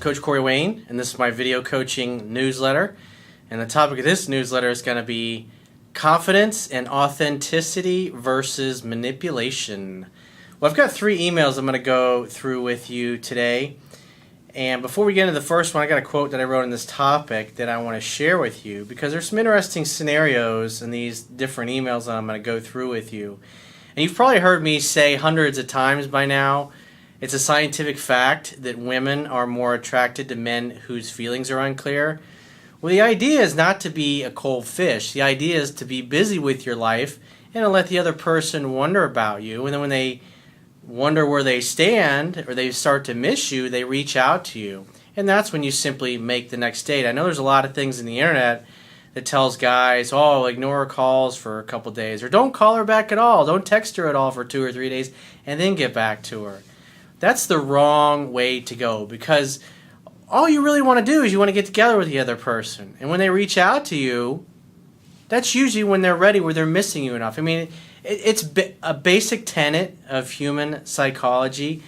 Coach Corey Wayne, and this is my video coaching newsletter. And the topic of this newsletter is going to be confidence and authenticity versus manipulation. Well, I've got 3 emails I'm going to go through with you today. And before we get into the first one, I got a quote that I wrote on this topic that I want to share with you because there's some interesting scenarios in these different emails that I'm going to go through with you. And you've probably heard me say hundreds of times by now, it's a scientific fact that women are more attracted to men whose feelings are unclear. Well, the idea is not to be a cold fish. The idea is to be busy with your life and to let the other person wonder about you. And then when they wonder where they stand or they start to miss you, they reach out to you. And that's when you simply make the next date. I know there's a lot of things in the internet that tells guys, oh, ignore her calls for a couple days, or don't call her back at all, don't text her at all for 2 or 3 days, and then get back to her. That's the wrong way to go, because all you really want to do is you want to get together with the other person. And when they reach out to you, that's usually when they're ready, where they're missing you enough. I mean, it's a basic tenet of human psychology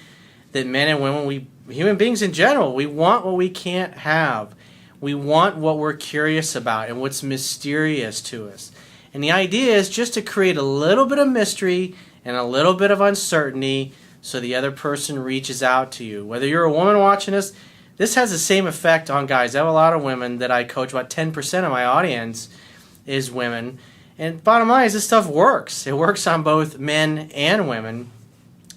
that men and women, human beings in general, we want what we can't have. We want what we're curious about and what's mysterious to us. And the idea is just to create a little bit of mystery and a little bit of uncertainty so the other person reaches out to you. Whether you're a woman watching this has the same effect on guys. I have a lot of women that I coach. About 10% of my audience is women. And bottom line is this stuff works. It works on both men and women,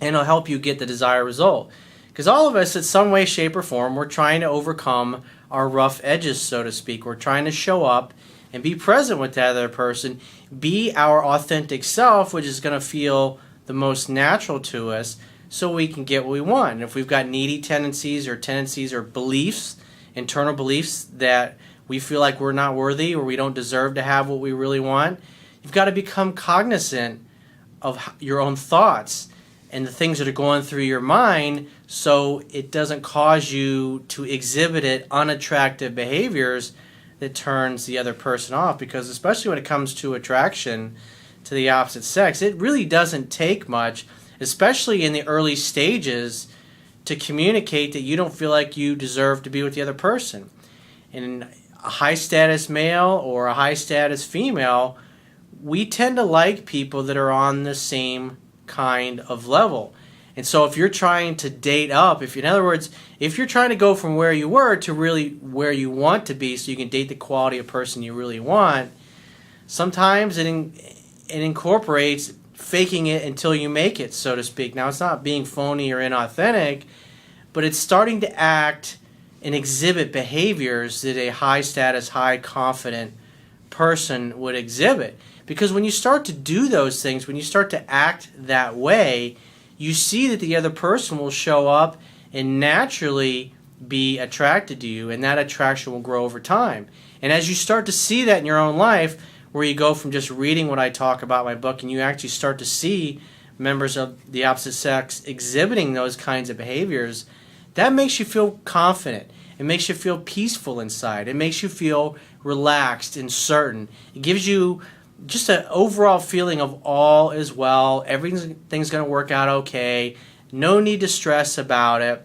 and it'll help you get the desired result. Because all of us, in some way, shape, or form, we're trying to overcome our rough edges, so to speak. We're trying to show up and be present with that other person, be our authentic self, which is going to feel the most natural to us, so we can get what we want. And if we've got needy tendencies or beliefs, internal beliefs that we feel like we're not worthy or we don't deserve to have what we really want, you've got to become cognizant of your own thoughts and the things that are going through your mind so it doesn't cause you to exhibit unattractive behaviors that turns the other person off. Because especially when it comes to attraction to the opposite sex, it really doesn't take much, especially in the early stages, to communicate that you don't feel like you deserve to be with the other person. And a high-status male or a high-status female, we tend to like people that are on the same kind of level. And so if you're trying to date up, in other words, if you're trying to go from where you were to really where you want to be so you can date the quality of person you really want, sometimes it incorporates faking it until you make it, so to speak. Now, it's not being phony or inauthentic, but it's starting to act and exhibit behaviors that a high-status, high-confident person would exhibit. Because when you start to do those things, when you start to act that way, you see that the other person will show up and naturally be attracted to you, and that attraction will grow over time. And as you start to see that in your own life, where you go from just reading what I talk about in my book and you actually start to see members of the opposite sex exhibiting those kinds of behaviors, that makes you feel confident. It makes you feel peaceful inside. It makes you feel relaxed and certain. It gives you just an overall feeling of all is well, everything's going to work out okay, no need to stress about it.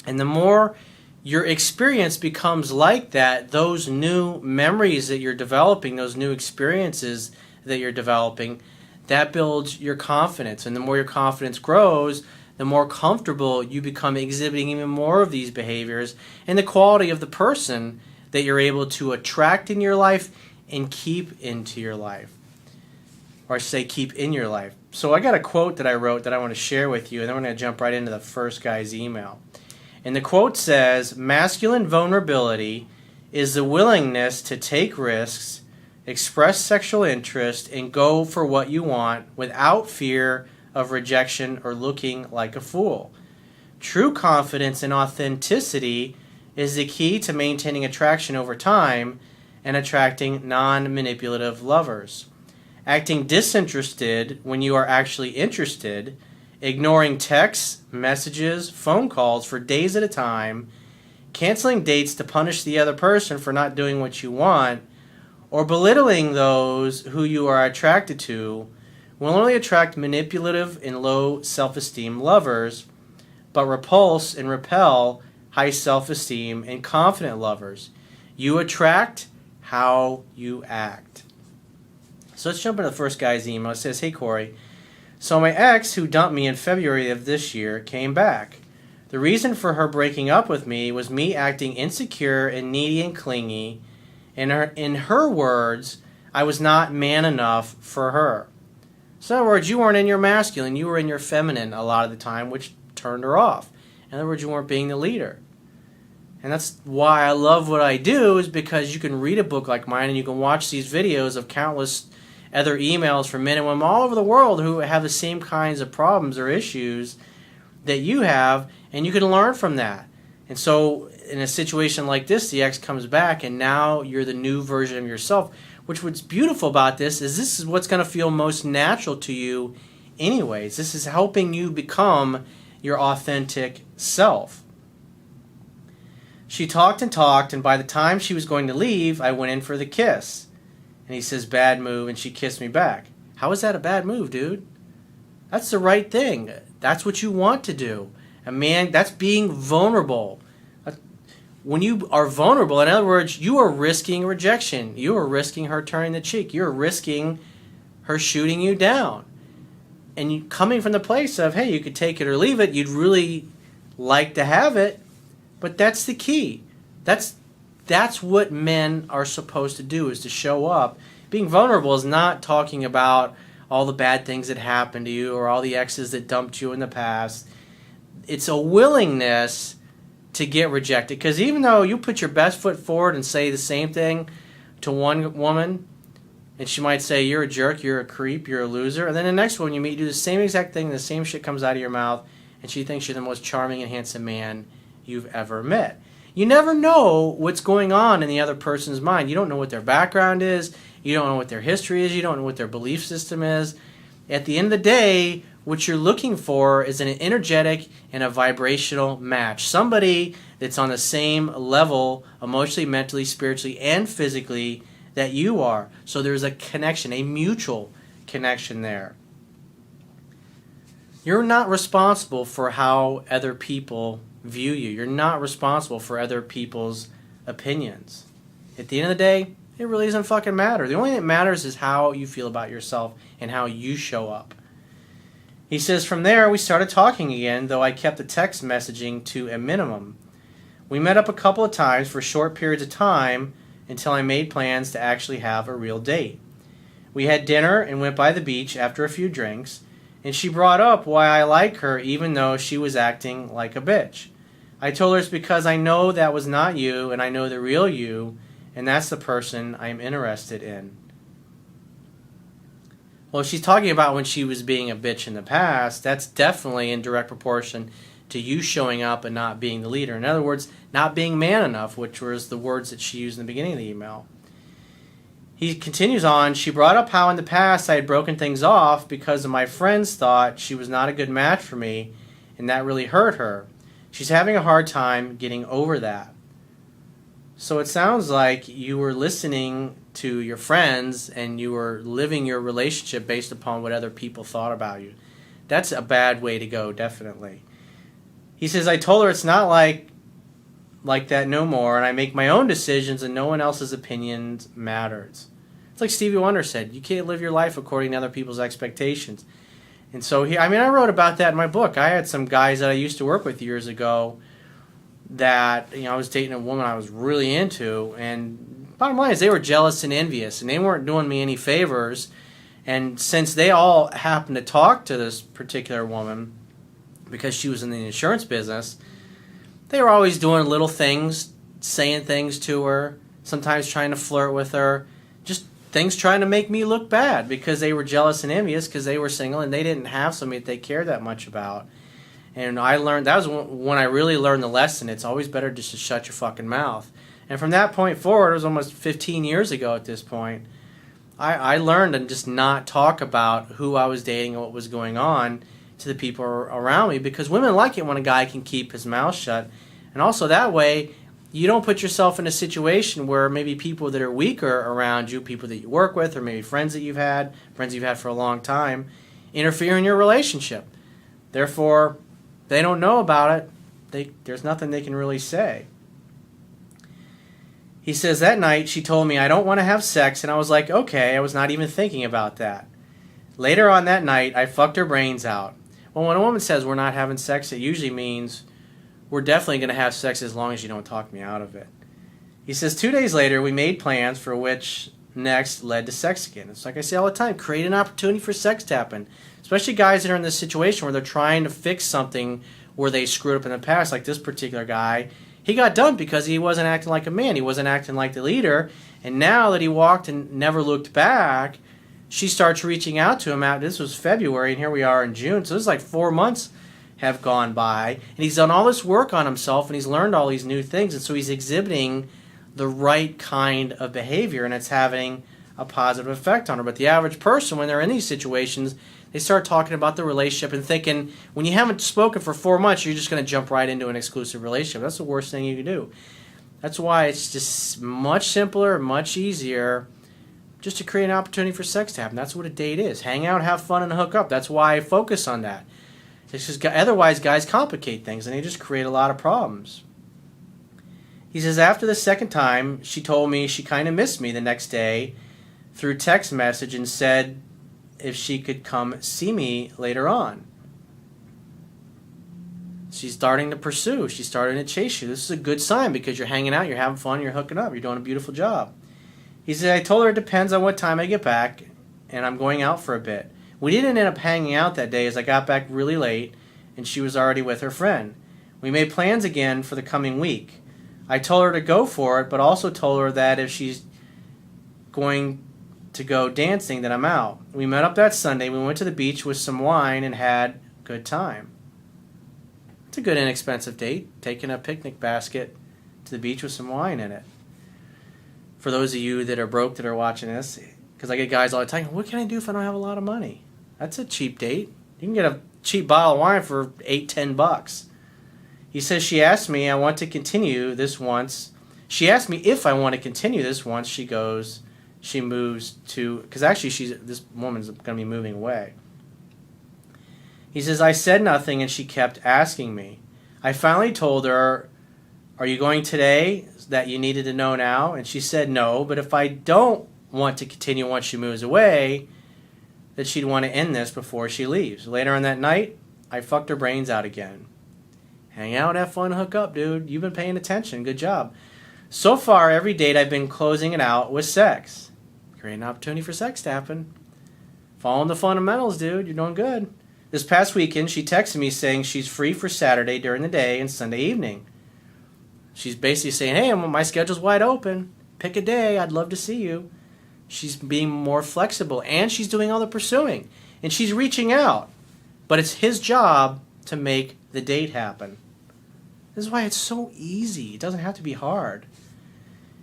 And the more your experience becomes like that, those new memories that you're developing, those new experiences that you're developing, that builds your confidence. And the more your confidence grows, the more comfortable you become exhibiting even more of these behaviors, and the quality of the person that you're able to attract in your life and keep into your life. Or I should say keep in your life. So I got a quote that I wrote that I want to share with you, and then we're going to jump right into the first guy's email. And the quote says, masculine vulnerability is the willingness to take risks, express sexual interest, and go for what you want without fear of rejection or looking like a fool. True confidence and authenticity is the key to maintaining attraction over time and attracting non-manipulative lovers. Acting disinterested when you are actually interested, ignoring texts, messages, phone calls for days at a time, canceling dates to punish the other person for not doing what you want, or belittling those who you are attracted to will only attract manipulative and low self-esteem lovers, but repulse and repel high self-esteem, and confident lovers. You attract how you act. So let's jump into the first guy's email. It says, "Hey Corey, so my ex, who dumped me in February of this year, came back. The reason for her breaking up with me was me acting insecure and needy and clingy. In her words, I was not man enough for her. So in other words, you weren't in your masculine, you were in your feminine a lot of the time, which turned her off. In other words, you weren't being the leader. And that's why I love what I do, is because you can read a book like mine and you can watch these videos of countless other emails from men and women all over the world who have the same kinds of problems or issues that you have, and you can learn from that. And so in a situation like this, the ex comes back and now you're the new version of yourself, which what's beautiful about this is what's going to feel most natural to you anyways. This is helping you become your authentic self. She talked and talked, and by the time she was going to leave, I went in for the kiss. And he says, bad move, and she kissed me back. How is that a bad move, dude? That's the right thing. That's what you want to do. And man, that's being vulnerable. When you are vulnerable, in other words, you are risking rejection. You are risking her turning the cheek. You're risking her shooting you down. And you coming from the place of, hey, you could take it or leave it. You'd really like to have it, but that's the key. That's what men are supposed to do, is to show up. Being vulnerable is not talking about all the bad things that happened to you or all the exes that dumped you in the past. It's a willingness to get rejected. Because even though you put your best foot forward and say the same thing to one woman, and she might say, you're a jerk, you're a creep, you're a loser. And then the next one you meet, you do the same exact thing, the same shit comes out of your mouth, and she thinks you're the most charming and handsome man you've ever met. You never know what's going on in the other person's mind. You don't know what their background is. You don't know what their history is. You don't know what their belief system is. At the end of the day, what you're looking for is an energetic and a vibrational match. Somebody that's on the same level, emotionally, mentally, spiritually, and physically that you are. So there's a connection, a mutual connection there. You're not responsible for how other people view you. You're not responsible for other people's opinions. At the end of the day, it really doesn't fucking matter. The only thing that matters is how you feel about yourself and how you show up. He says, from there, we started talking again, though I kept the text messaging to a minimum. We met up a couple of times for short periods of time until I made plans to actually have a real date. We had dinner and went by the beach after a few drinks, and she brought up why I like her even though she was acting like a bitch. I told her it's because I know that was not you, and I know the real you, and that's the person I'm interested in. Well, if she's talking about when she was being a bitch in the past, that's definitely in direct proportion to you showing up and not being the leader. In other words, not being man enough, which was the words that she used in the beginning of the email. He continues on, she brought up how in the past I had broken things off because my friends thought she was not a good match for me, and that really hurt her. She's having a hard time getting over that. So it sounds like you were listening to your friends and you were living your relationship based upon what other people thought about you. That's a bad way to go, definitely. He says, I told her it's not like that no more, and I make my own decisions and no one else's opinions matters. It's like Stevie Wonder said, you can't live your life according to other people's expectations. And so I wrote about that in my book. I had some guys that I used to work with years ago that, I was dating a woman I was really into, and bottom line is they were jealous and envious, and they weren't doing me any favors. And since they all happened to talk to this particular woman, because she was in the insurance business, they were always doing little things, saying things to her, sometimes trying to flirt with her, just things trying to make me look bad because they were jealous and envious because they were single and they didn't have somebody that they cared that much about. And I learned, that was when I really learned the lesson. It's always better just to shut your fucking mouth. And from that point forward, it was almost 15 years ago at this point, I learned to just not talk about who I was dating and what was going on to the people around me, because women like it when a guy can keep his mouth shut. And also that way, you don't put yourself in a situation where maybe people that are weaker around you, people that you work with, or maybe friends you've had for a long time, interfere in your relationship. Therefore, they don't know about it. there's nothing they can really say. He says, that night she told me I don't want to have sex, and I was like, okay, I was not even thinking about that. Later on that night, I fucked her brains out. Well, when a woman says we're not having sex, it usually means we're definitely going to have sex as long as you don't talk me out of it. He says 2 days later, we made plans for which next led to sex again. It's like I say all the time, create an opportunity for sex to happen. Especially guys that are in this situation where they're trying to fix something where they screwed up in the past, like this particular guy. He got dumped because he wasn't acting like a man. He wasn't acting like the leader. And now that he walked and never looked back, she starts reaching out to him. This was February, and here we are in June. So this is like 4 months have gone by. And he's done all this work on himself, and he's learned all these new things. And so he's exhibiting the right kind of behavior, and it's having a positive effect on her. But the average person, when they're in these situations, they start talking about the relationship and thinking, when you haven't spoken for 4 months, you're just going to jump right into an exclusive relationship. That's the worst thing you can do. That's why it's just much simpler, much easier just to create an opportunity for sex to happen. That's what a date is. Hang out, have fun, and hook up. That's why I focus on that. It's just, otherwise, guys complicate things, and they just create a lot of problems. He says, after the second time, she told me she kind of missed me the next day through text message and said if she could come see me later on. She's starting to pursue. She's starting to chase you. This is a good sign because you're hanging out, you're having fun, you're hooking up, you're doing a beautiful job. He said, I told her it depends on what time I get back, and I'm going out for a bit. We didn't end up hanging out that day as I got back really late, and she was already with her friend. We made plans again for the coming week. I told her to go for it, but also told her that if she's going to go dancing, then I'm out. We met up that Sunday. We went to the beach with some wine and had a good time. It's a good inexpensive date, taking a picnic basket to the beach with some wine in it. For those of you that are broke that are watching this, because I get guys all the time, what can I do if I don't have a lot of money? That's a cheap date. You can get a cheap bottle of wine for $8-10. He says she asked me I want to continue this once. She asked me if I want to continue this once she moves to, because actually this woman's going to be moving away. He says I said nothing and she kept asking me. I finally told her, are you going today? That you needed to know now? And she said no, but if I don't want to continue once she moves away, that she'd want to end this before she leaves. Later on that night, I fucked her brains out again. Hang out, have fun, hook up, dude. You've been paying attention. Good job. So far, every date I've been closing it out with sex. Create an opportunity for sex to happen. Following the fundamentals, dude. You're doing good. This past weekend, she texted me saying she's free for Saturday during the day and Sunday evening. She's basically saying, hey, my schedule's wide open. Pick a day. I'd love to see you. She's being more flexible, and she's doing all the pursuing. And she's reaching out. But it's his job to make the date happen. This is why it's so easy. It doesn't have to be hard.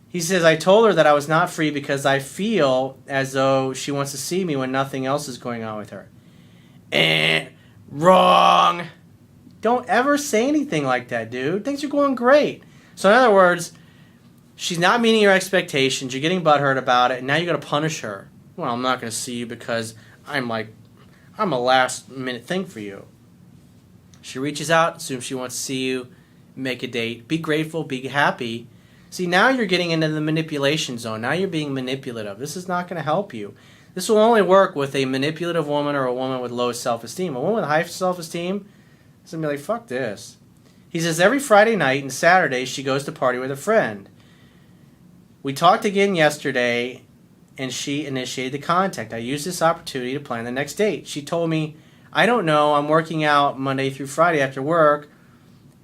He says, I told her that I was not free because I feel as though she wants to see me when nothing else is going on with her. Wrong. Don't ever say anything like that, dude. Things are going great. So in other words, she's not meeting your expectations. You're getting butthurt about it, and now you're going to punish her. Well, I'm not going to see you because I'm a last-minute thing for you. She reaches out, assumes she wants to see you, make a date. Be grateful, be happy. See, now you're getting into the manipulation zone. Now you're being manipulative. This is not going to help you. This will only work with a manipulative woman or a woman with low self-esteem. A woman with high self-esteem is going to be like, fuck this. He says every Friday night and Saturday she goes to party with a friend. We talked again yesterday, and she initiated the contact. I used this opportunity to plan the next date. She told me, I don't know, I'm working out Monday through Friday after work.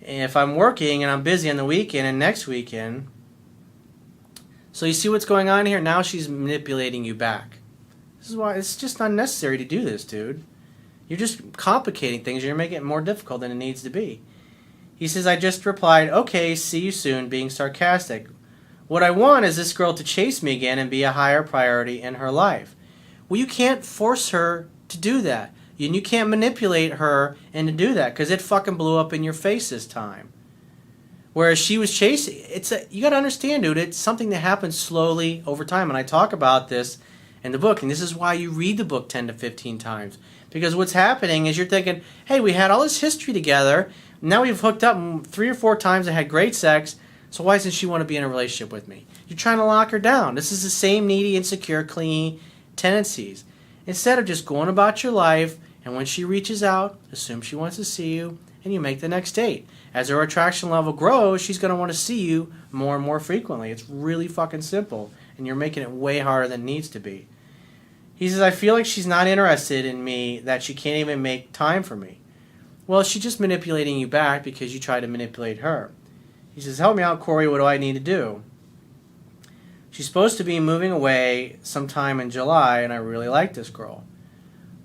And if I'm working and I'm busy on the weekend and next weekend. So you see what's going on here? Now she's manipulating you back. This is why it's just unnecessary to do this, dude. You're just complicating things. You're making it more difficult than it needs to be. He says, I just replied, okay, see you soon, being sarcastic. What I want is this girl to chase me again and be a higher priority in her life. Well, you can't force her to do that. And you can't manipulate her into do that because it fucking blew up in your face this time. Whereas she was chasing, you got to understand, dude, it's something that happens slowly over time. And I talk about this in the book, and this is why you read the book 10 to 15 times. Because what's happening is you're thinking, hey, we had all this history together. Now we've hooked up 3 or 4 times and had great sex. So why doesn't she want to be in a relationship with me? You're trying to lock her down. This is the same needy, insecure, clingy tendencies. Instead of just going about your life, and when she reaches out, assume she wants to see you, and you make the next date. As her attraction level grows, she's going to want to see you more and more frequently. It's really fucking simple, and you're making it way harder than it needs to be. He says, I feel like she's not interested in me, that she can't even make time for me. Well, she's just manipulating you back because you try to manipulate her. He says, help me out, Corey. What do I need to do? She's supposed to be moving away sometime in July, and I really like this girl.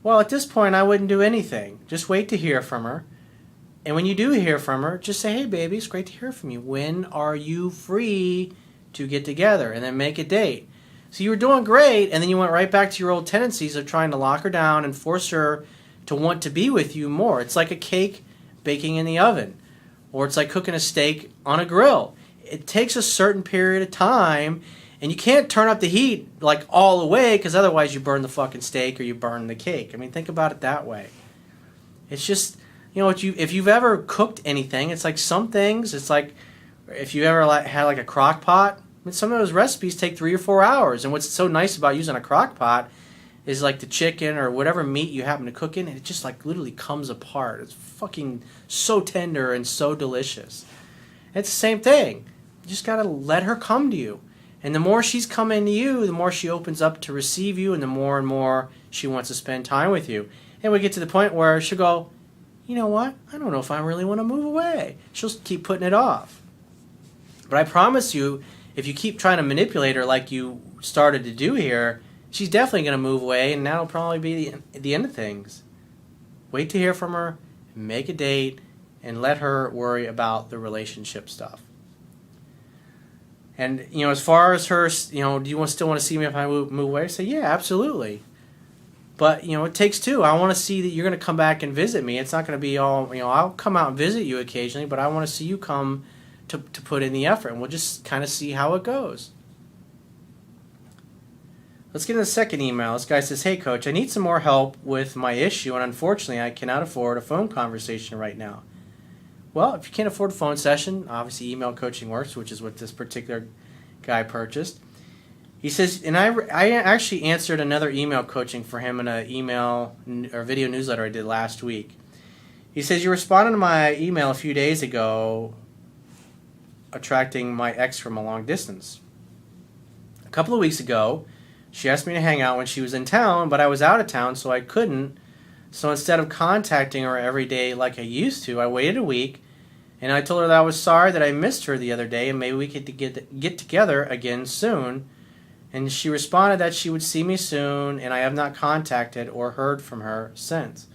Well, at this point, I wouldn't do anything. Just wait to hear from her. And when you do hear from her, just say, hey, baby, it's great to hear from you. When are you free to get together? And then make a date. So you were doing great, and then you went right back to your old tendencies of trying to lock her down and force her to want to be with you more. It's like a cake baking in the oven. Or it's like cooking a steak on a grill. It takes a certain period of time, and you can't turn up the heat like all the way, because otherwise you burn the fucking steak or you burn the cake. I mean, think about it that way. It's just, if you've ever cooked anything, it's like some things, it's like if you ever had like a crock pot, I mean, some of those recipes take 3 or 4 hours. And what's so nice about using a crock pot is like the chicken or whatever meat you happen to cook in, and it just like literally comes apart. It's fucking so tender and so delicious. It's the same thing. You just got to let her come to you. And the more she's coming to you, the more she opens up to receive you, and the more she wants to spend time with you. And we get to the point where she'll go, you know what? I don't know if I really want to move away. She'll keep putting it off. But I promise you, if you keep trying to manipulate her like you started to do here, she's definitely going to move away, and that'll probably be the end of things. Wait to hear from her, make a date, and let her worry about the relationship stuff. And, as far as her, do you still want to see me if I move away? Say, yeah, absolutely. But, it takes two. I want to see that you're going to come back and visit me. It's not going to be all, I'll come out and visit you occasionally, but I want to see you come to put in the effort, and we'll just kind of see how it goes. Let's get into the second email. This guy says, hey, Coach, I need some more help with my issue, and unfortunately, I cannot afford a phone conversation right now. Well, if you can't afford a phone session, obviously email coaching works, which is what this particular guy purchased. He says, and I actually answered another email coaching for him in an email or video newsletter I did last week. He says, you responded to my email a few days ago attracting my ex from a long distance. A couple of weeks ago, she asked me to hang out when she was in town, but I was out of town, so I couldn't. So instead of contacting her every day like I used to, I waited a week, and I told her that I was sorry that I missed her the other day, and maybe we could get together again soon. And she responded that she would see me soon, and I have not contacted or heard from her since.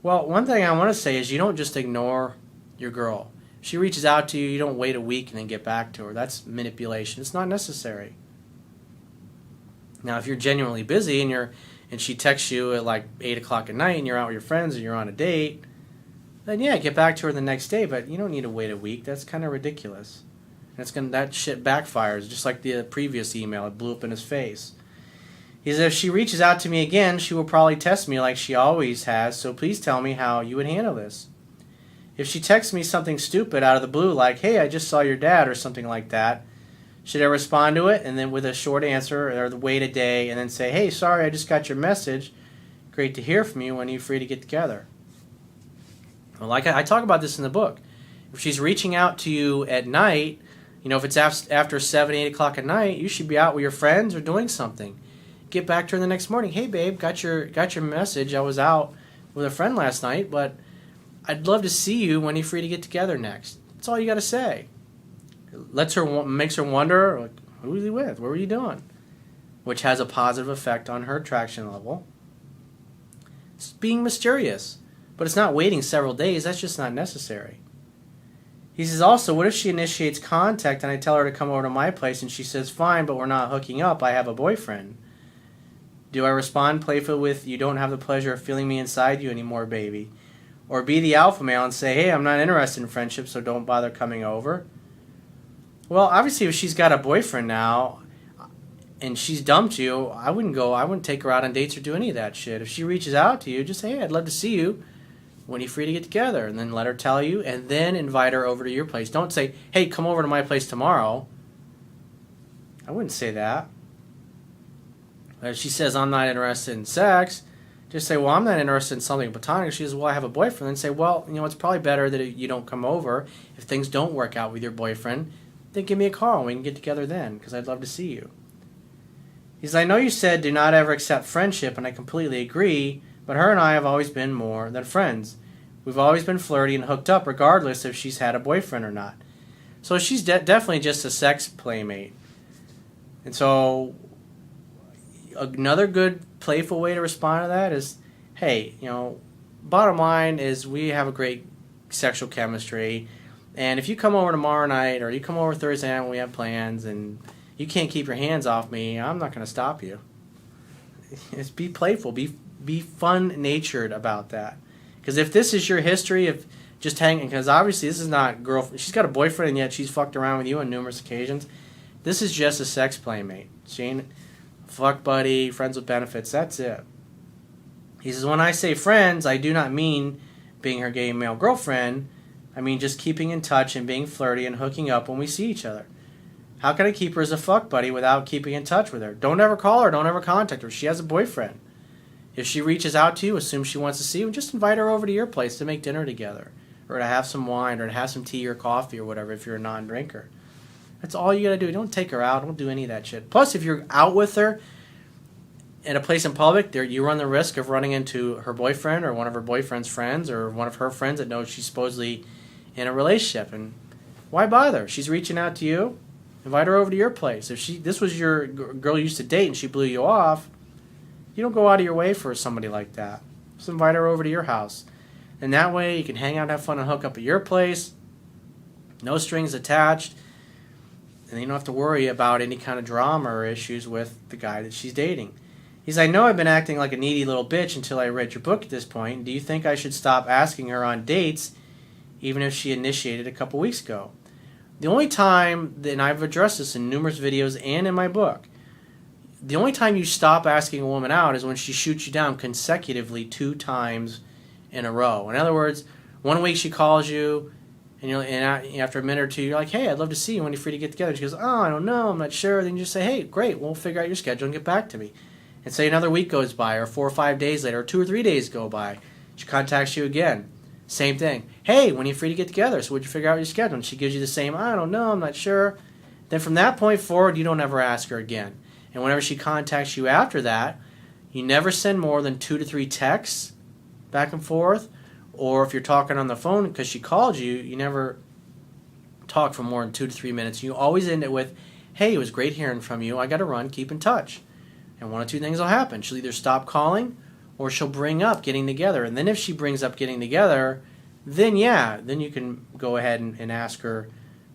Well, one thing I want to say is you don't just ignore your girl. If she reaches out to you, you don't wait a week and then get back to her. That's manipulation. It's not necessary. Now, if you're genuinely busy and she texts you at like 8 o'clock at night and you're out with your friends or you're on a date, then yeah, get back to her the next day, but you don't need to wait a week. That's kind of ridiculous. That shit backfires, just like the previous email. It blew up in his face. He says, if she reaches out to me again, she will probably test me like she always has, so please tell me how you would handle this. If she texts me something stupid out of the blue, like, hey, I just saw your dad, or something like that, should I respond to it, and then with a short answer, or wait a day, and then say, hey, sorry, I just got your message. Great to hear from you. When are you free to get together? Well, like I talk about this in the book. If she's reaching out to you at night, if it's after 7, 8 o'clock at night, you should be out with your friends or doing something. Get back to her the next morning. Hey, babe, got your message. I was out with a friend last night, but I'd love to see you when you're free to get together next. That's all you got to say. Makes her wonder, like, who was he with? What were you doing? Which has a positive effect on her attraction level. It's being mysterious, but it's not waiting several days. That's just not necessary. He says also, what if she initiates contact and I tell her to come over to my place and she says, fine, but we're not hooking up. I have a boyfriend. Do I respond playfully with, you don't have the pleasure of feeling me inside you anymore, baby? Or be the alpha male and say, hey, I'm not interested in friendship, so don't bother coming over? Well, obviously, if she's got a boyfriend now and she's dumped you, I wouldn't take her out on dates or do any of that shit. If she reaches out to you, just say, hey, I'd love to see you. when are you free to get together? And then let her tell you, and then invite her over to your place. Don't say, hey, come over to my place tomorrow. I wouldn't say that. If she says, I'm not interested in sex, just say, well, I'm not interested in something platonic. She says, well, I have a boyfriend. Then say, well, it's probably better that you don't come over. If things don't work out with your boyfriend, then give me a call and we can get together then, because I'd love to see you. He says, I know you said do not ever accept friendship, and I completely agree, but her and I have always been more than friends. We've always been flirty and hooked up regardless if she's had a boyfriend or not. So she's definitely just a sex playmate. And so another good playful way to respond to that is, hey, bottom line is we have a great sexual chemistry, and if you come over tomorrow night or you come over Thursday night when we have plans and you can't keep your hands off me, I'm not going to stop you. Just be playful, be fun-natured about that. Because if this is your history of just hanging, because obviously this is not girlfriend, she's got a boyfriend and yet she's fucked around with you on numerous occasions. This is just a sex playmate. She ain't a fuck buddy, friends with benefits, that's it. He says, when I say friends, I do not mean being her gay male girlfriend. I mean just keeping in touch and being flirty and hooking up when we see each other. How can I keep her as a fuck buddy without keeping in touch with her? Don't ever call her, don't ever contact her. She has a boyfriend. If she reaches out to you, assume she wants to see you, just invite her over to your place to make dinner together, or to have some wine, or to have some tea or coffee or whatever if you're a non-drinker. That's all you gotta do. Don't take her out. Don't do any of that shit. Plus, if you're out with her in a place in public, you run the risk of running into her boyfriend or one of her boyfriend's friends or one of her friends that knows she's supposedly in a relationship. And why bother? She's reaching out to you. Invite her over to your place. If this was your girl you used to date and she blew you off, you don't go out of your way for somebody like that. Just invite her over to your house. And that way you can hang out, have fun, and hook up at your place. No strings attached. And you don't have to worry about any kind of drama or issues with the guy that she's dating. He says, I know I've been acting like a needy little bitch until I read your book at this point. Do you think I should stop asking her on dates even if she initiated a couple weeks ago? The only time, and I've addressed this in numerous videos and in my book, the only time you stop asking a woman out is when she shoots you down consecutively 2 times in a row. In other words, one week she calls you, and after a minute or two, you're like, hey, I'd love to see you when you're free to get together. She goes, oh, I don't know, I'm not sure. Then you just say, hey, great, we'll figure out your schedule and get back to me. And say another week goes by, or 4 or 5 days later, or 2 or 3 days go by. She contacts you again. Same thing. Hey, when are you free to get together? So would you figure out your schedule? And she gives you the same, I don't know, I'm not sure. Then from that point forward, you don't ever ask her again. And whenever she contacts you after that, you never send more than 2 to 3 texts back and forth. Or if you're talking on the phone because she called you, you never talk for more than 2 to 3 minutes. You always end it with, hey, it was great hearing from you. I got to run. Keep in touch. And one of 2 things will happen. She'll either stop calling or she'll bring up getting together. And then if she brings up getting together, then you can go ahead and ask her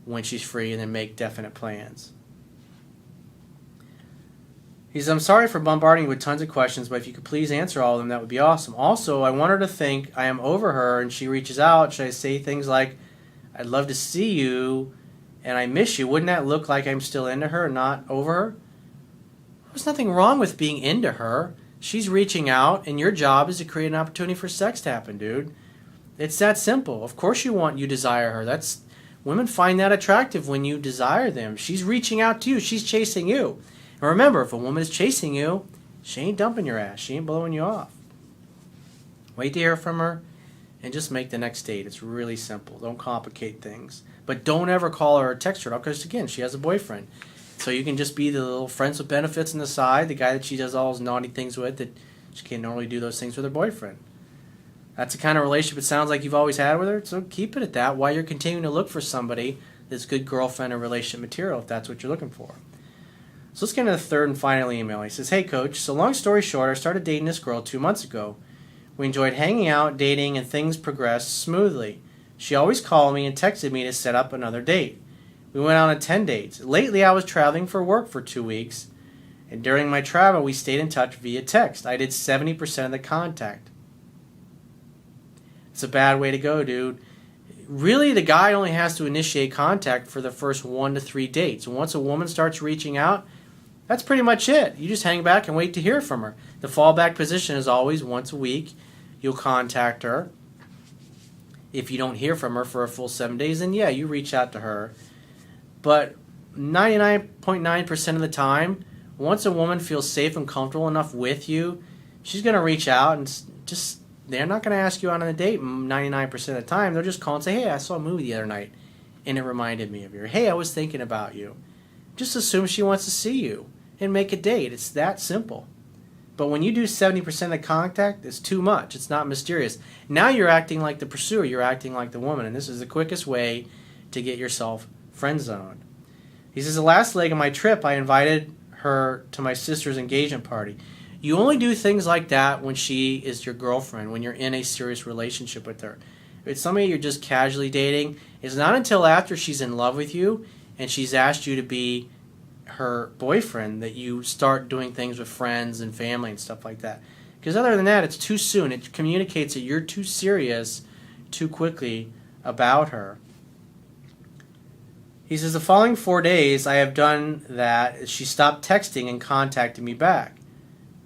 when she's free and then make definite plans. He says, I'm sorry for bombarding you with tons of questions, but if you could please answer all of them, that would be awesome. Also, I want her to think I am over her and she reaches out. Should I say things like, I'd love to see you and I miss you? Wouldn't that look like I'm still into her and not over her? There's nothing wrong with being into her. She's reaching out and your job is to create an opportunity for sex to happen, dude. It's that simple. Of course you desire her. Women find that attractive when you desire them. She's reaching out to you. She's chasing you. And remember, if a woman is chasing you, she ain't dumping your ass. She ain't blowing you off. Wait to hear from her and just make the next date. It's really simple. Don't complicate things. But don't ever call her or text her because, again, she has a boyfriend. So you can just be the little friends with benefits on the side, the guy that she does all those naughty things with that she can't normally do those things with her boyfriend. That's the kind of relationship it sounds like you've always had with her, so keep it at that while you're continuing to look for somebody that's good girlfriend or relationship material if that's what you're looking for. So let's get into the third and final email. He says, hey coach, so long story short, I started dating this girl 2 months ago. We enjoyed hanging out, dating, and things progressed smoothly. She always called me and texted me to set up another date. We went on 10 dates. Lately I was traveling for work for 2 weeks, and during my travel we stayed in touch via text. I did 70% of the contact. It's a bad way to go, dude. Really, the guy only has to initiate contact for the first 1 to 3 dates. And once a woman starts reaching out, that's pretty much it. You just hang back and wait to hear from her. The fallback position is always once a week. You'll contact her. If you don't hear from her for a full 7 days, then yeah, you reach out to her. But 99.9% of the time, once a woman feels safe and comfortable enough with you, she's going to reach out and just, they're not going to ask you out on a date 99% of the time. They'll just call and say, hey, I saw a movie the other night and it reminded me of you. Or, hey, I was thinking about you. Just assume she wants to see you and make a date. It's that simple. But when you do 70% of the contact, it's too much. It's not mysterious. Now you're acting like the pursuer. You're acting like the woman. And this is the quickest way to get yourself friend zoned. He says, the last leg of my trip, I invited her to my sister's engagement party. You only do things like that when she is your girlfriend, when you're in a serious relationship with her. If it's somebody you're just casually dating, it's not until after she's in love with you and she's asked you to be her boyfriend that you start doing things with friends and family and stuff like that. Because other than that, it's too soon. It communicates that you're too serious too quickly about her. He says, the following 4 days I have done that. She stopped texting and contacted me back.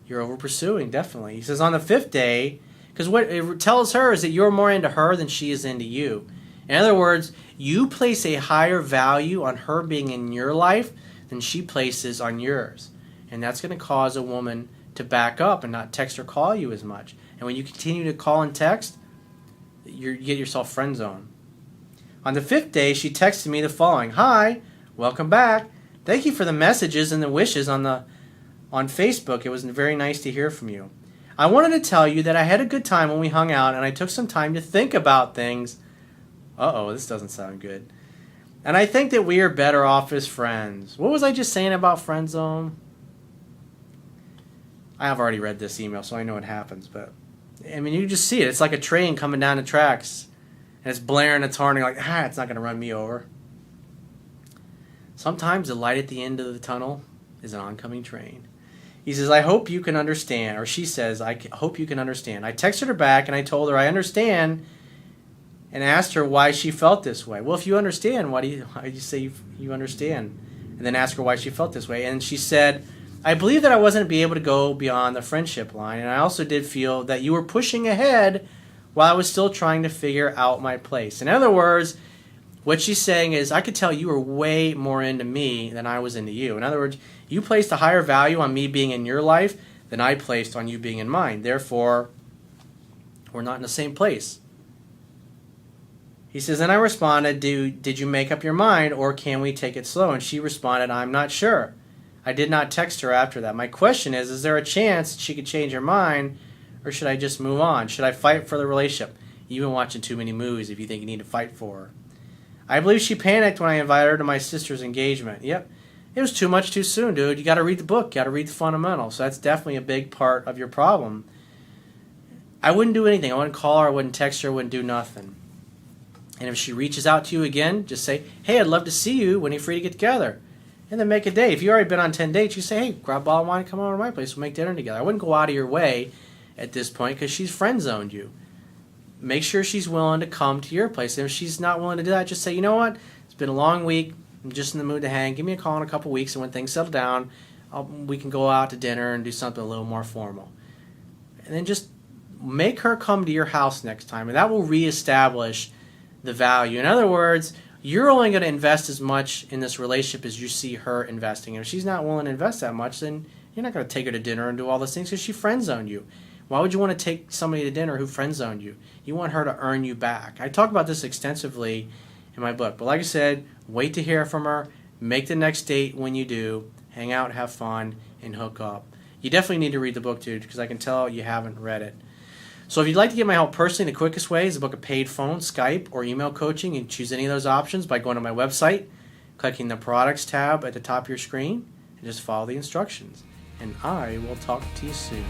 You're over pursuing, definitely. He says, on the 5th day, because what it tells her is that you're more into her than she is into you. In other words, you place a higher value on her being in your life than she places on yours. And that's going to cause a woman to back up and not text or call you as much. And when you continue to call and text, you get yourself friend zoned. On the 5th day, she texted me the following. Hi, welcome back. Thank you for the messages and the wishes on Facebook. It was very nice to hear from you. I wanted to tell you that I had a good time when we hung out and I took some time to think about things. Uh-oh, this doesn't sound good. And I think that we are better off as friends. What was I just saying about friend zone? I have already read this email, so I know what happens. But, I mean, you just see it. It's like a train coming down the tracks. And it's blaring its horn, and you're like, it's not going to run me over. Sometimes the light at the end of the tunnel is an oncoming train. He says, I hope you can understand. Or she says, I hope you can understand. I texted her back, and I told her I understand, and asked her why she felt this way. Well, if you understand, why do you say you understand? And then ask her why she felt this way. And she said, I believe that I wasn't be able to go beyond the friendship line, and I also did feel that you were pushing ahead while I was still trying to figure out my place. In other words, what she's saying is, I could tell you were way more into me than I was into you. In other words, you placed a higher value on me being in your life than I placed on you being in mine. Therefore, we're not in the same place. He says, and I responded, did you make up your mind, or can we take it slow? And she responded, I'm not sure. I did not text her after that. My question is there a chance she could change her mind, or should I just move on? Should I fight for the relationship? You've been watching too many movies if you think you need to fight for her. I believe she panicked when I invited her to my sister's engagement. Yep. It was too much too soon, dude. You got to read the book. You got to read the fundamentals. So that's definitely a big part of your problem. I wouldn't do anything. I wouldn't call her. I wouldn't text her. I wouldn't do nothing. And if she reaches out to you again, just say, hey, I'd love to see you when you're free to get together. And then make a date. If you've already been on 10 dates, you say, hey, grab a bottle of wine and come over to my place. We'll make dinner together. I wouldn't go out of your way at this point because she's friend zoned you. Make sure she's willing to come to your place. And if she's not willing to do that, just say, you know what? It's been a long week. I'm just in the mood to hang. Give me a call in a couple weeks, and when things settle down, we can go out to dinner and do something a little more formal. And then just make her come to your house next time, and that will reestablish the value. In other words, you're only going to invest as much in this relationship as you see her investing. And if she's not willing to invest that much, then you're not going to take her to dinner and do all those things because she friend-zoned you. Why would you want to take somebody to dinner who friend-zoned you? You want her to earn you back. I talk about this extensively in my book. But like I said, wait to hear from her. Make the next date when you do. Hang out, have fun, and hook up. You definitely need to read the book, dude, because I can tell you haven't read it. So if you'd like to get my help personally, the quickest way is to book a paid phone, Skype, or email coaching. You can choose any of those options by going to my website, clicking the products tab at the top of your screen, and just follow the instructions. And I will talk to you soon.